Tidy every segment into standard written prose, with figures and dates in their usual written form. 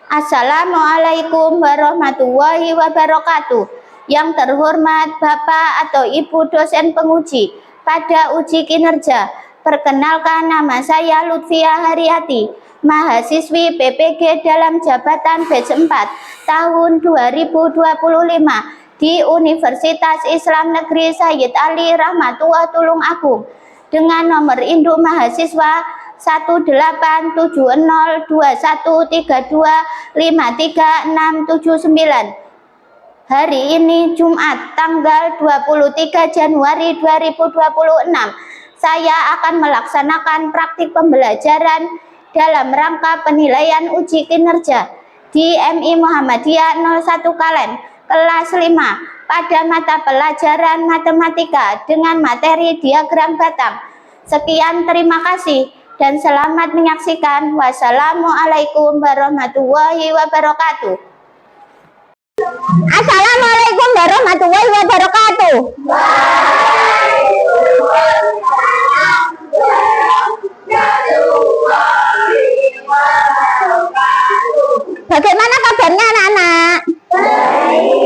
Assalamualaikum warahmatullahi wabarakatuh. Yang terhormat Bapak atau Ibu dosen penguji pada uji kinerja, perkenalkan nama saya Lutfia Haryati, mahasiswi PPG dalam jabatan batch 4 tahun 2025 di Universitas Islam Negeri Sayyid Ali Rahmatullah Tulung Agung dengan nomor induk mahasiswa 1870213253679. Hari ini Jumat tanggal 23 Januari 2026. Saya akan melaksanakan praktik pembelajaran dalam rangka penilaian uji kinerja di MI Muhammadiyah 01 Kalen kelas 5 pada mata pelajaran matematika dengan materi diagram batang. Sekian, terima kasih dan selamat menyaksikan. Wassalamualaikum warahmatullahi wabarakatuh. Assalamualaikum warahmatullahi wabarakatuh. Bagaimana kabarnya anak-anak?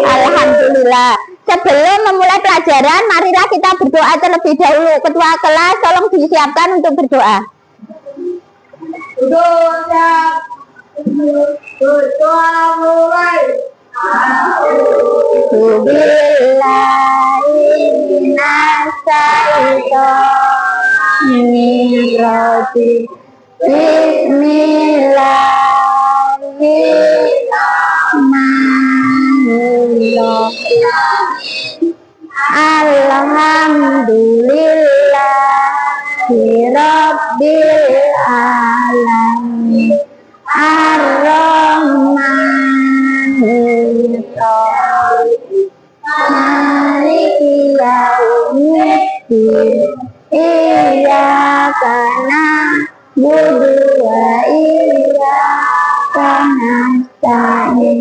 Alhamdulillah. Sebelum memulai pelajaran, marilah kita berdoa terlebih dahulu. Ketua kelas, tolong disiapkan untuk berdoa. Berdoa mulai. Bismillahirrahmanirrahim. Alhamdulillahirabbil alamin. Ar-Rahmanir-Rahim. Maliki yaumiddin. Iyyaka na'budu wa iyyaka nasta'in.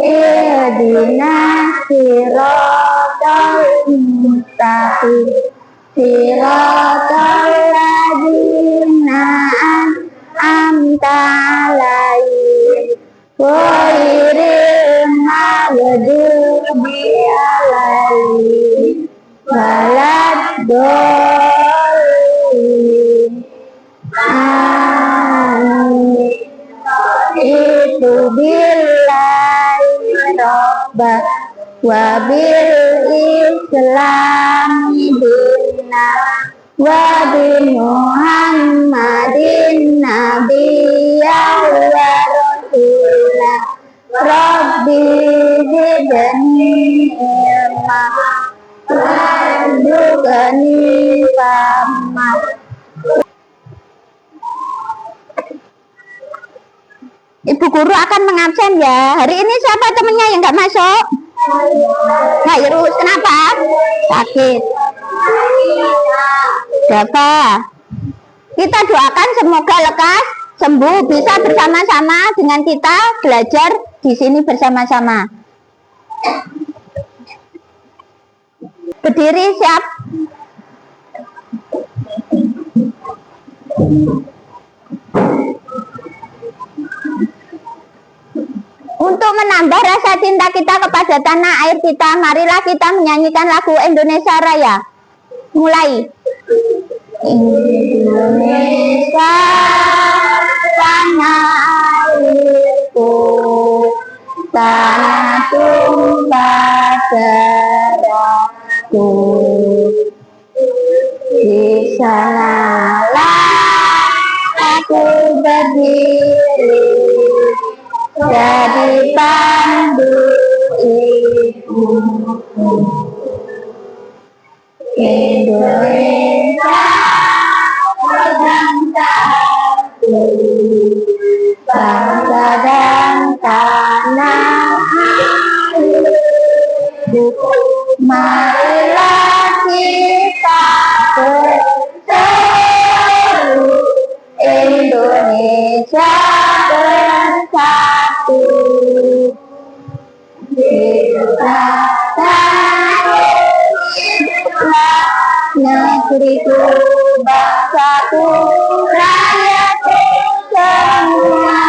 Ihdinas siratal mustaqim. Siratal ladzina an'amta 'alaihim ghairil maghdubi 'alaihim waladdallin. Amin. Itu billahi robba wa bil islami dinna wa bi Muhammadin nabiyya wa rasulah. Rabbi zidni ilma warzuqni fahma. Ibu guru akan mengabsen ya. Hari ini siapa temennya yang nggak masuk? Nggak Yurus, kenapa? Sakit. Siapa? Kita doakan semoga lekas sembuh, bisa bersama-sama dengan kita belajar di sini bersama-sama. Berdiri, siap. Untuk menambah rasa cinta kita kepada tanah air kita, marilah kita menyanyikan lagu Indonesia Raya. Mulai. Indonesia tanah airku, tanah tumpah darahku. Di sanalah aku berdiri, jadi pandu ibuku. Indonesia bangsaku, bangsa dan tanah airku. Marilah kita berseru, Indonesia bersatu. Negeriku, bangsaku, rakyatku semua.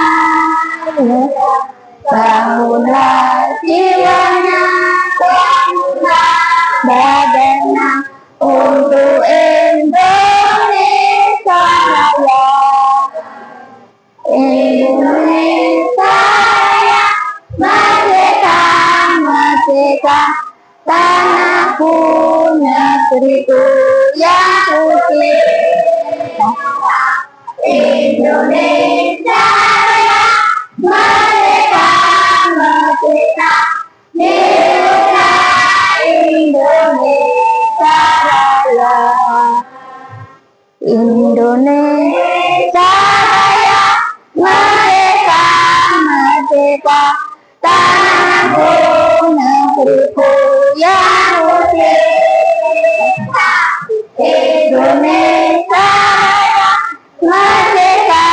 tanahku, negeriku yang suci. Indonesia Raya, merdeka, merdeka, hidup Indonesia Raya. Indonesia Raya, merdeka, merdeka, tanahku, negeriku yang suci. Indonesia Raya, merdeka,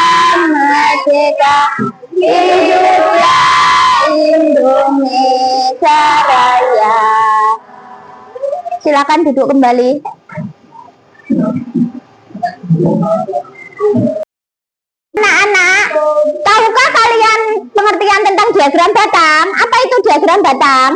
merdeka, hiduplah Indonesia Raya. Silakan duduk kembali. Anak-anak, tahukah kalian pengertian tentang diagram Batam? Apa itu diagram Batam?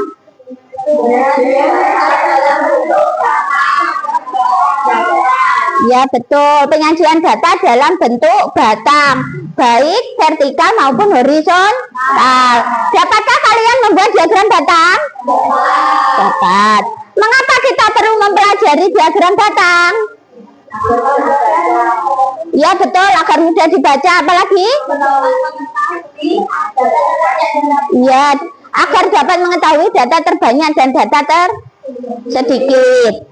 Ya betul, penyajian data dalam bentuk batang, baik vertikal maupun horizontal. Dapatkah kalian membuat diagram batang? Dapat. Mengapa kita perlu mempelajari diagram batang? Ya betul, agar mudah dibaca. Apalagi? Ya, agar dapat mengetahui data terbanyak dan data tersedikit.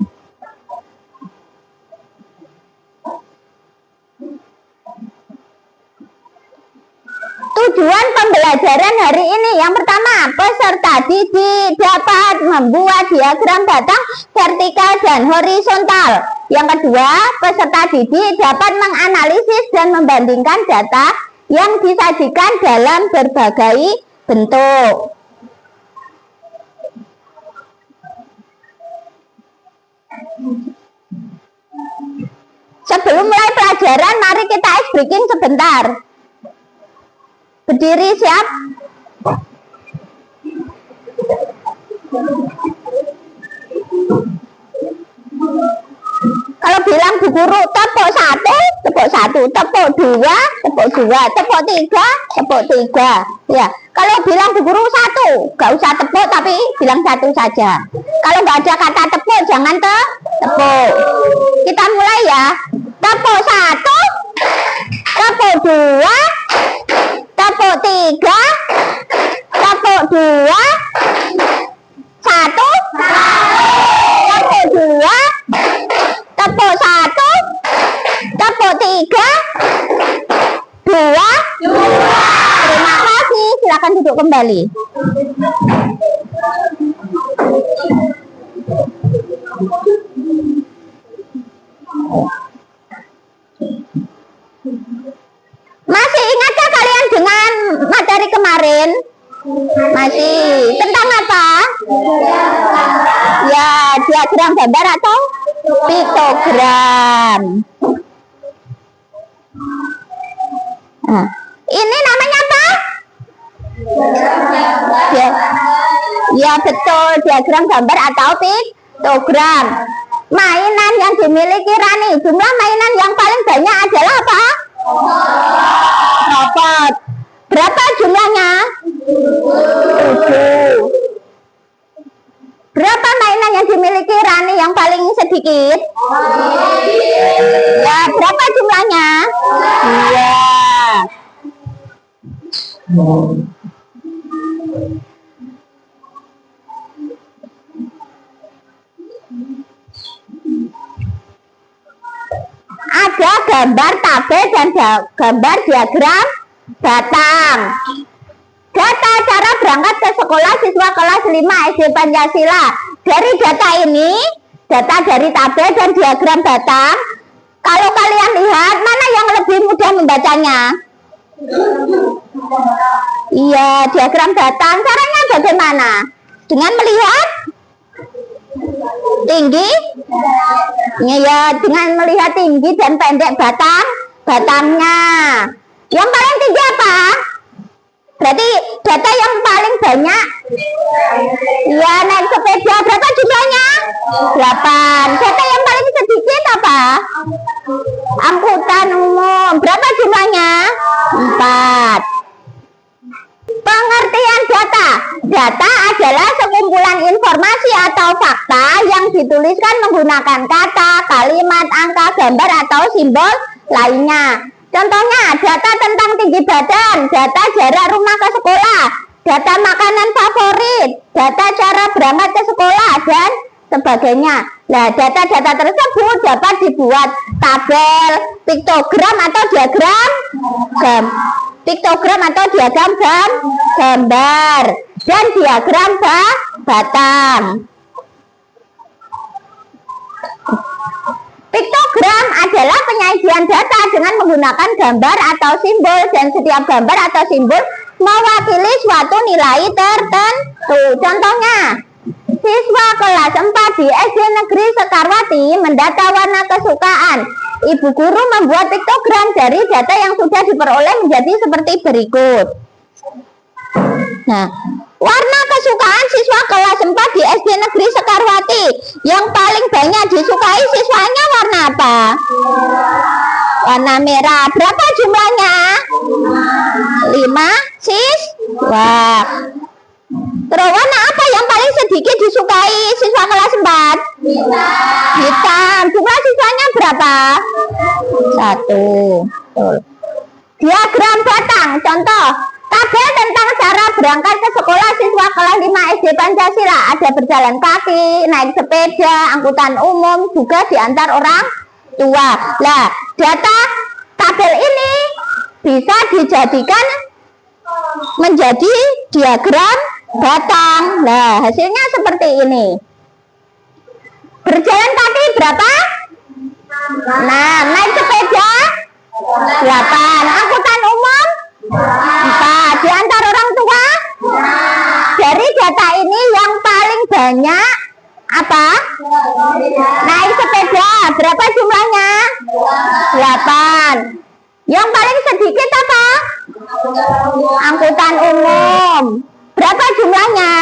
Tujuan pembelajaran hari ini, yang pertama, peserta didik dapat membuat diagram batang vertikal dan horizontal. Yang kedua, peserta didik dapat menganalisis dan membandingkan data yang disajikan dalam berbagai bentuk. Sebelum mulai pelajaran, mari kita ice breaking sebentar. Berdiri, siap? Kalau bilang bu guru tepuk satu, tepuk satu, tepuk dua, tepuk dua, tepuk tiga, tepuk tiga. Ya, kalau bilang bu guru satu, gak usah tepuk tapi bilang satu saja. Kalau nggak ada kata tepuk, jangan tepuk. Kita mulai ya. Tepuk satu, tepuk dua, tepuk tiga, tepuk dua, satu, tepuk dua, tepuk satu, tepuk tiga, dua. Terima kasih, silakan duduk kembali. Masih ingatkah kalian dengan materi kemarin? Masih. Tentang apa? Ya, diagram gambar atau piktogram. Nah, ini namanya apa? Ya betul, diagram gambar atau piktogram. Mainan yang dimiliki Rani, jumlah mainan yang paling banyak adalah apa? Robot. Berapa jumlahnya? 7. Berapa mainan yang dimiliki Rani yang paling sedikit? Ya, berapa jumlahnya? 2. Ada gambar tabel dan gambar diagram batang. Data cara berangkat ke sekolah siswa kelas 5 SD Pancasila. Dari data ini, data dari tabel dan diagram batang, kalau kalian lihat, mana yang lebih mudah membacanya? Iya, diagram batang. Caranya bagaimana? Dengan melihat tinggi, ya, dengan melihat tinggi dan pendek batangnya. Yang paling tinggi apa? Berarti data yang paling banyak. Ya, naik sepeda berapa jumlahnya? 8. Data yang paling sedikit apa? Angkutan umum berapa jumlahnya? 4. Pengertian data. Data adalah sekumpulan informasi atau fakta yang dituliskan menggunakan kata, kalimat, angka, gambar, atau simbol lainnya. Contohnya, data tentang tinggi badan, data jarak rumah ke sekolah, data makanan favorit, data cara berangkat ke sekolah, dan sebagainya. Nah, data-data tersebut dapat dibuat tabel, piktogram atau diagram gambar, dan diagram batang. Piktogram adalah penyajian data dengan menggunakan gambar atau simbol, dan setiap gambar atau simbol mewakili suatu nilai tertentu. Contohnya, siswa kelas 4 di SD Negeri Sekarwati mendata warna kesukaan. Ibu guru membuat piktogram dari data yang sudah diperoleh menjadi seperti berikut. Nah, warna kesukaan siswa kelas 4 di SD Negeri Sekarwati. Yang paling banyak disukai siswanya warna apa? Warna merah. Berapa jumlahnya? 5 siswa. Terus warna apa yang paling sedikit disukai siswa kelas 4? Hitam. Jumlah siswanya berapa? 1. Diagram batang. Contoh, tabel tentang cara berangkat ke sekolah siswa kelas 5 SD Pancasila. Ada berjalan kaki, naik sepeda, angkutan umum, juga diantar orang tua. Nah, data tabel ini bisa dijadikan menjadi diagram batang. Nah, hasilnya seperti ini. Berjalan kaki berapa? Nah, naik sepeda 8. Angkutan umum 4. Diantar orang tua. Dari data ini yang paling banyak apa? Naik sepeda. Berapa jumlahnya? 8. Yang paling sedikit apa? Angkutan umum. Berapa jumlahnya?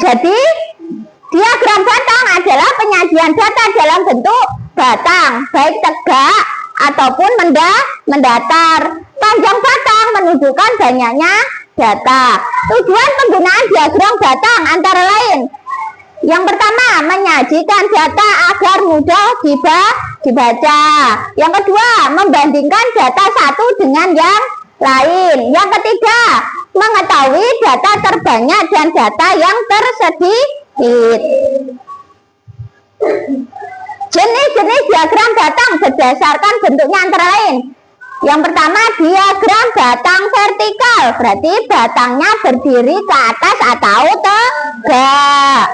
Jadi, diagram batang adalah penyajian data dalam bentuk batang, baik tegak ataupun mendatar. Panjang batang menunjukkan banyaknya data. Tujuan penggunaan diagram batang antara lain: yang pertama, menyajikan data agar mudah dibaca. Yang kedua, membandingkan data satu dengan yang lain. Yang ketiga, mengetahui data terbanyak dan data yang tersedikit. Jenis-jenis diagram batang berdasarkan bentuknya antara lain: yang pertama, diagram batang vertikal, berarti batangnya berdiri ke atas atau tegak.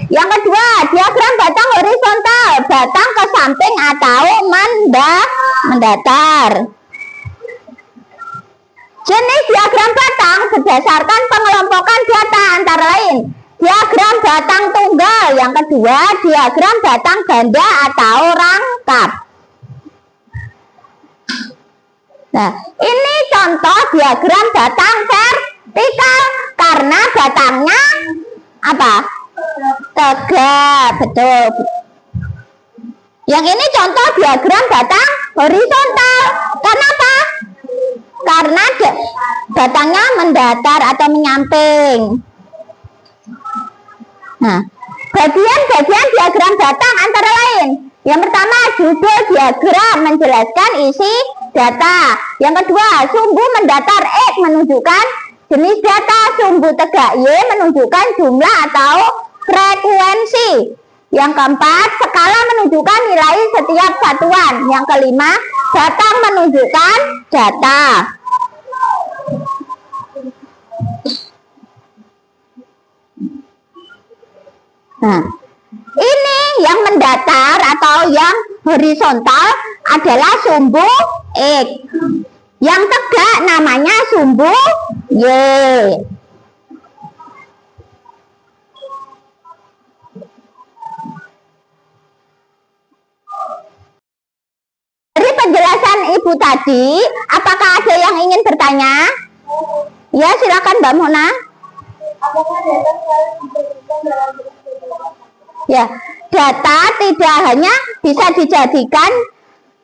Yang kedua, diagram batang horizontal, batang ke samping atau mendatar. Jenis diagram batang berdasarkan pengelompokan data antara lain: diagram batang tunggal, yang kedua diagram batang ganda atau rangkap. Nah, ini contoh diagram batang vertikal karena batangnya apa? Tegak, betul. Yang ini contoh diagram batang horizontal. Kenapa? Karena batangnya mendatar atau menyamping. Nah, bagian-bagian diagram batang antara lain: yang pertama, judul diagram menjelaskan isi data. Yang kedua, sumbu mendatar X menunjukkan jenis data, sumbu tegak Y menunjukkan jumlah atau frekuensi. Yang keempat, skala menunjukkan nilai setiap satuan. Yang kelima, batang menunjukkan data. Nah, ini yang mendatar atau yang horizontal adalah sumbu X. Yang tegak namanya sumbu Y. Dari penjelasan Ibu tadi, apakah ada yang ingin bertanya? Ya, silakan Mbak Mona. Apakah data selalu dijadikan dalam bentuk? Ya, data tidak hanya bisa dijadikan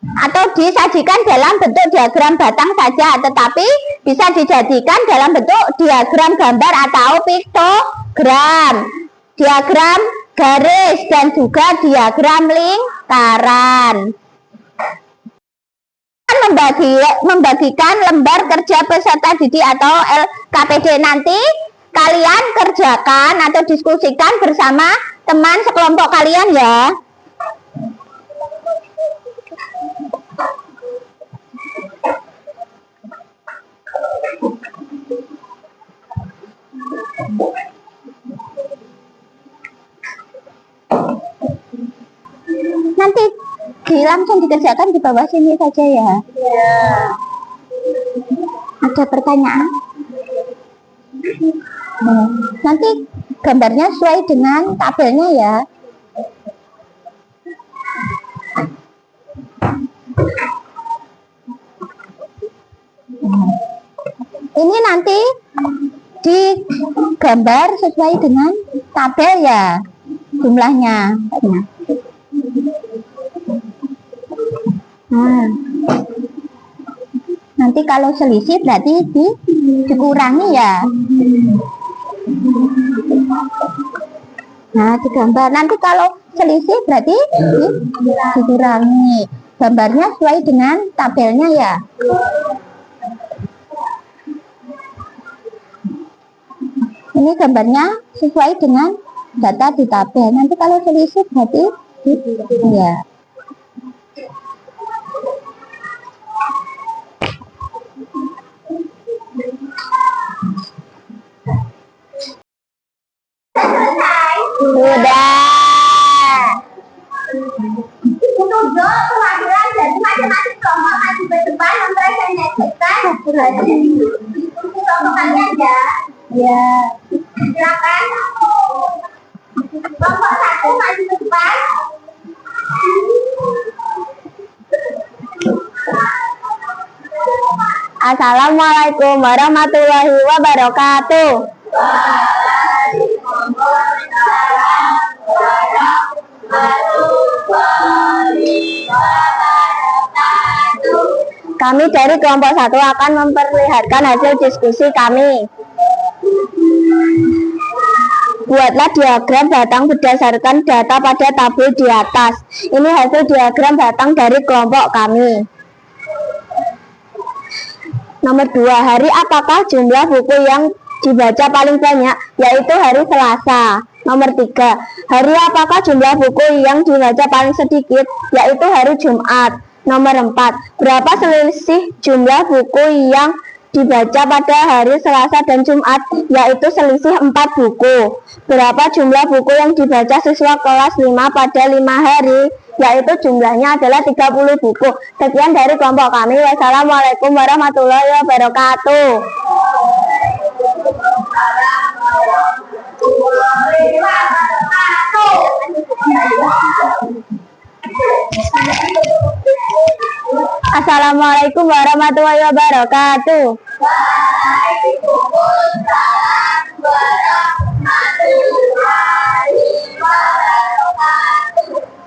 atau disajikan dalam bentuk diagram batang saja, tetapi bisa dijadikan dalam bentuk diagram gambar atau piktogram, diagram garis, dan juga diagram lingkaran. Membagikan lembar kerja peserta didik atau LKPD. Nanti kalian kerjakan atau diskusikan bersama teman sekelompok kalian ya. Nanti langsung dikerjakan di bawah sini saja ya. Ada pertanyaan? Nanti gambarnya sesuai dengan tabelnya ya. Ini nanti digambar sesuai dengan tabel ya, jumlahnya. Nanti kalau selisih berarti dikurangi ya. Nah, digambar. Nanti kalau selisih berarti dikurangi. Gambarnya sesuai dengan tabelnya ya. Ini gambarnya sesuai dengan data di tabel. Nanti kalau selisih berarti ya. Sudah. Petunjuk kehadiran dari masing-masing kelompok maju ke depan mempresentasikan hasil diskusi kelompok kalian ya. Ya. Silakan. Kelompok 1 maju ke depan. Assalamualaikum warahmatullahi wabarakatuh. Kami dari kelompok 1 akan memperlihatkan hasil diskusi kami. Buatlah diagram batang berdasarkan data pada tabel di atas. Ini hasil diagram batang dari kelompok kami. Nomor 2, hari apakah jumlah buku yang dibaca paling banyak? Yaitu hari Selasa. Nomor 3, hari apakah jumlah buku yang dibaca paling sedikit? Yaitu hari Jumat. Nomor 4, berapa selisih jumlah buku yang dibaca pada hari Selasa dan Jumat? Yaitu selisih 4 buku. Berapa jumlah buku yang dibaca siswa kelas 5 pada 5 hari? Yaitu jumlahnya adalah 30 buku. Sekian dari kelompok kami. Wassalamualaikum warahmatullahi wabarakatuh. Assalamualaikum warahmatullahi wabarakatuh.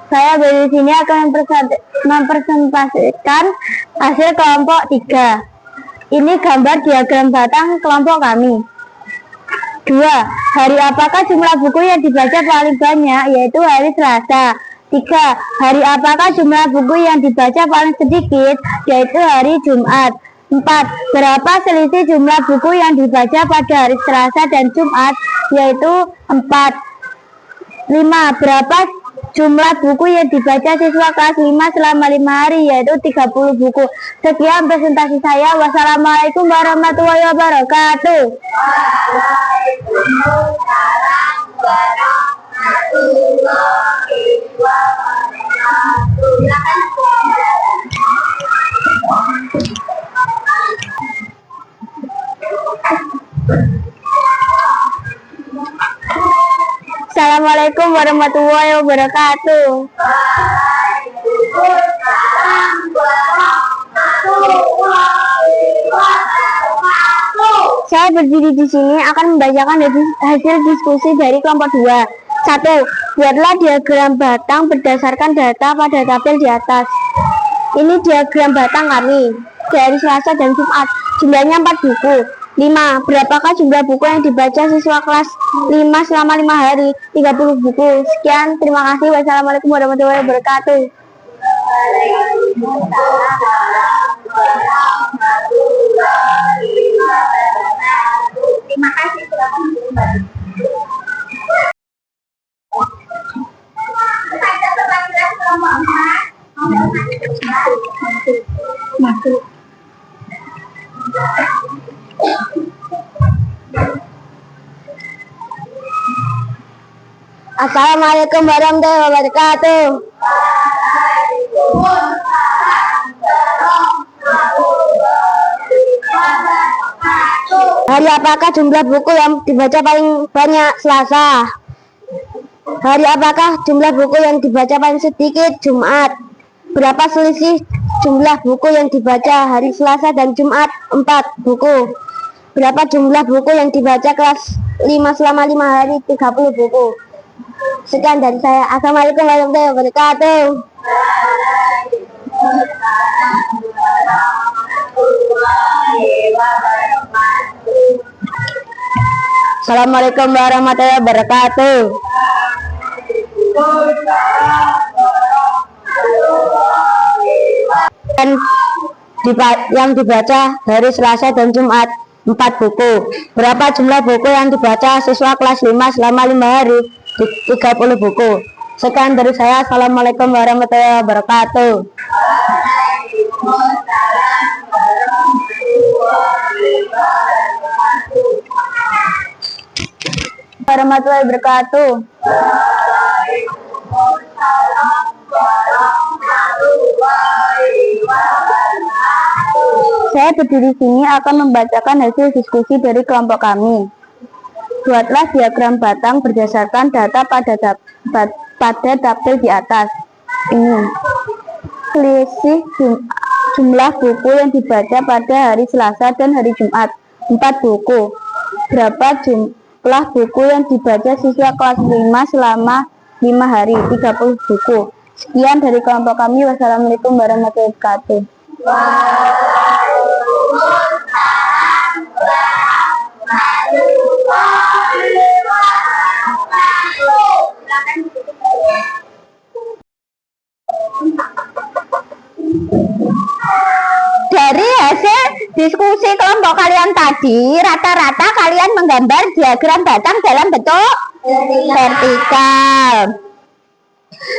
Saya di sini akan mempresentasikan hasil kelompok 3. Ini gambar diagram batang kelompok kami. 2, hari apakah jumlah buku yang dibaca paling banyak? Yaitu hari Selasa. 3, hari apakah jumlah buku yang dibaca paling sedikit? Yaitu hari Jumat. 4, berapa selisih jumlah buku yang dibaca pada hari Selasa dan Jumat? Yaitu 4. 5, berapa jumlah buku yang dibaca siswa kelas 5 selama 5 hari? Yaitu 30 buku. Sekian presentasi saya. Wassalamualaikum warahmatullahi wabarakatuh. Assalamualaikum warahmatullahi wabarakatuh. Saya berdiri di sini akan membacakan hasil diskusi dari kelompok 2. 1. Buatlah diagram batang berdasarkan data pada tabel di atas. Ini diagram batang kami dari Selasa dan Jumat. Jumlahnya 4 buku. 5. Berapakah jumlah buku yang dibaca siswa kelas 5 selama 5 hari? 30 buku. Sekian, terima kasih. Wassalamualaikum warahmatullahi wabarakatuh. Terima kasih. Masuk. Assalamualaikum warahmatullahi wabarakatuh. Hari apakah jumlah buku yang dibaca paling banyak? Selasa. Hari apakah jumlah buku yang dibaca paling sedikit? Jumat. Berapa selisih jumlah buku yang dibaca hari Selasa dan Jumat? 4 buku. Berapa jumlah buku yang dibaca kelas 5 selama 5 hari? 30 buku. Sekian dari saya. Assalamualaikum warahmatullahi wabarakatuh. Assalamualaikum warahmatullahi wabarakatuh. Yang dibaca hari Selasa dan Jumat 4 buku. Berapa jumlah buku yang dibaca siswa kelas 5 selama 5 hari? 30 buku. Sekian dari saya. Assalamualaikum warahmatullahi wabarakatuh. Warahmatullahi wabarakatuh. Saya berdiri sini akan membacakan hasil diskusi dari kelompok kami. Buatlah diagram batang berdasarkan data pada tabel di atas. Ini selisih jumlah buku yang dibaca pada hari Selasa dan hari Jumat 4 buku. Berapa jumlah buku yang dibaca siswa kelas 5 selama 5 hari? 30 buku. Sekian dari kelompok kami. Wassalamualaikum warahmatullahi wabarakatuh. Dari hasil diskusi kelompok kalian tadi, rata-rata kalian menggambar diagram batang dalam bentuk vertikal.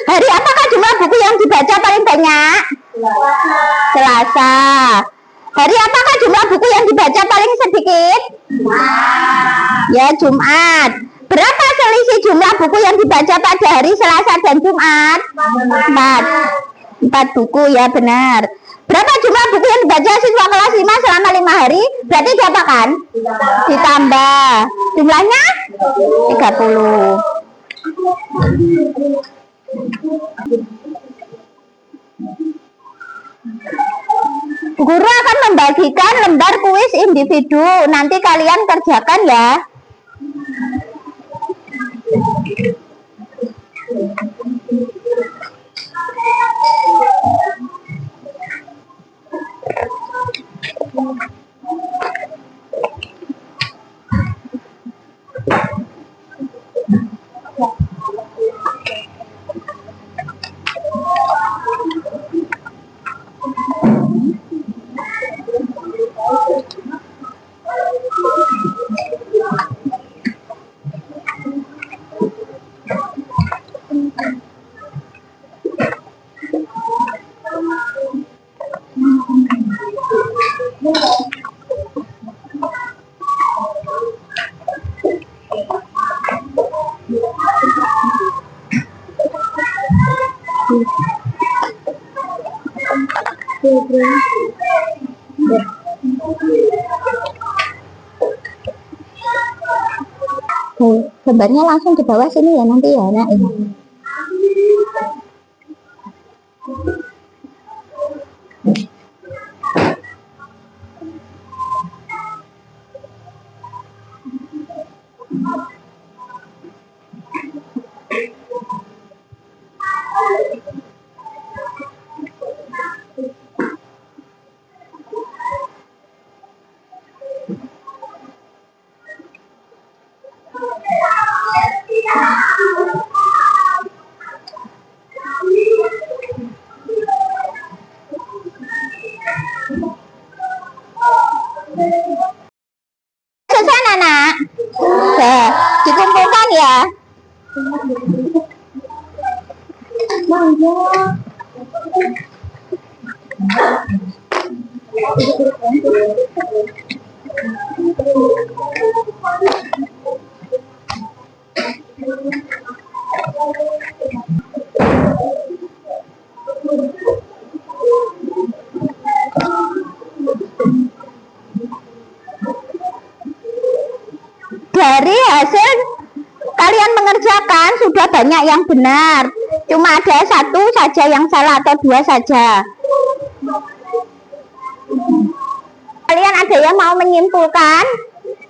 Hari apakah jumlah buku yang dibaca paling banyak? Selasa. Hari apakah jumlah buku yang dibaca paling sedikit? Ya, Jumat. Berapa selisih jumlah buku yang dibaca pada hari Selasa dan Jumat? 4 buku, ya benar. Berapa jumlah buku yang dibaca siswa kelas 5 selama 5 hari? Berarti diapakan? Ditambah. Jumlahnya 30. Guru akan membagikan lembar kuis individu. Nanti kalian kerjakan ya. Gambarnya langsung di bawah sini ya nanti ya, Nak. Dari hasil kalian mengerjakan sudah banyak yang benar, cuma ada satu saja yang salah atau dua saja. Kalian ada yang mau menyimpulkan?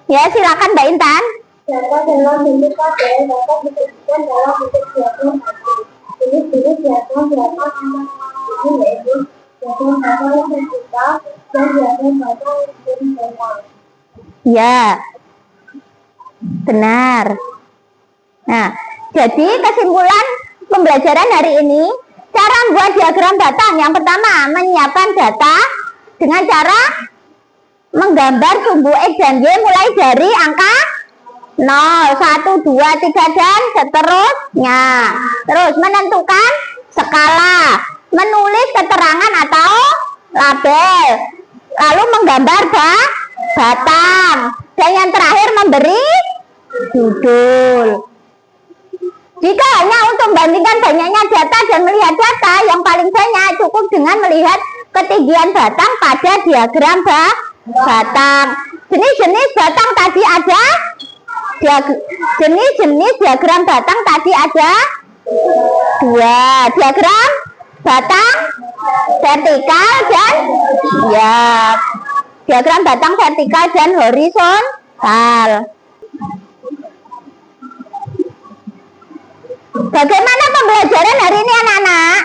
Ya, silakan Mbak Intan. Data dalam bentuk tabel dapat disajikan dalam bentuk diagram satu. Jenis-jenis diagram dapat ini yaitu diagram data yang terbuka dan diagram data yang terbuka. Ya, benar. Nah, jadi kesimpulan pembelajaran hari ini, cara membuat diagram batang. Yang pertama, menyiapkan data dengan cara menggambar sumbu X dan Y mulai dari angka 0, 1, 2, 3 dan seterusnya. Terus menentukan skala, menulis keterangan atau label, lalu menggambar batang, dan yang terakhir memberi judul. Jika hanya untuk membandingkan banyaknya data dan melihat data yang paling banyak, cukup dengan melihat ketinggian batang pada diagram batang. Jenis-jenis batang tadi ada jenis-jenis diagram batang tadi ada dua. Diagram batang vertikal dan diagram batang vertikal dan horizontal. Bagaimana pembelajaran hari ini anak-anak?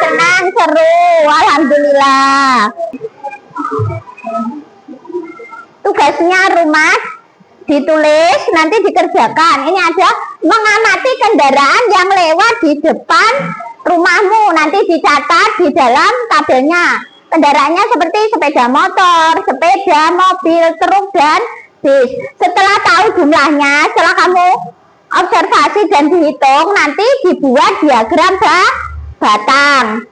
Senang, seru, alhamdulillah. Tugasnya rumah ditulis, nanti dikerjakan. Ini ada mengamati kendaraan yang lewat di depan rumahmu, nanti dicatat di dalam tabelnya. Kendaraannya seperti sepeda motor, sepeda, mobil, truk, dan bis. Setelah tahu jumlahnya, setelah kamu observasi dan dihitung, nanti dibuat diagram batang.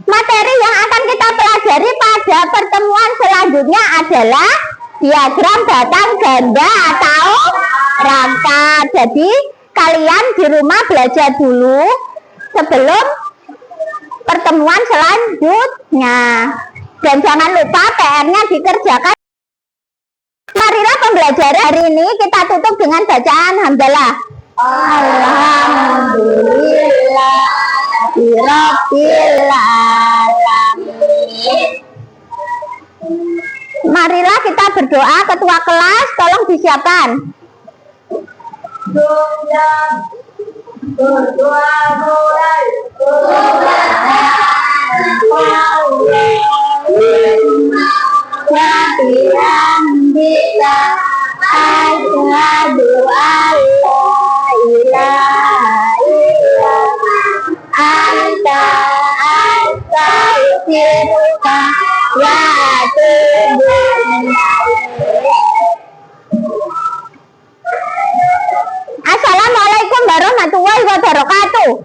Materi yang akan kita pelajari pada pertemuan selanjutnya adalah diagram batang ganda atau rangka. Jadi kalian di rumah belajar dulu sebelum pertemuan selanjutnya. Dan jangan lupa PR-nya dikerjakan. Marilah pembelajaran hari ini kita tutup dengan bacaan hamdalah. Alhamdulillah Rabbil alamin. Marilah kita berdoa. Ketua kelas tolong disiapkan. Berdoa mulai. Bila asyhadu an la ilaha illallah anta astaghfiruka wa atubu ilaik. Assalamualaikum warahmatullahi wabarakatuh.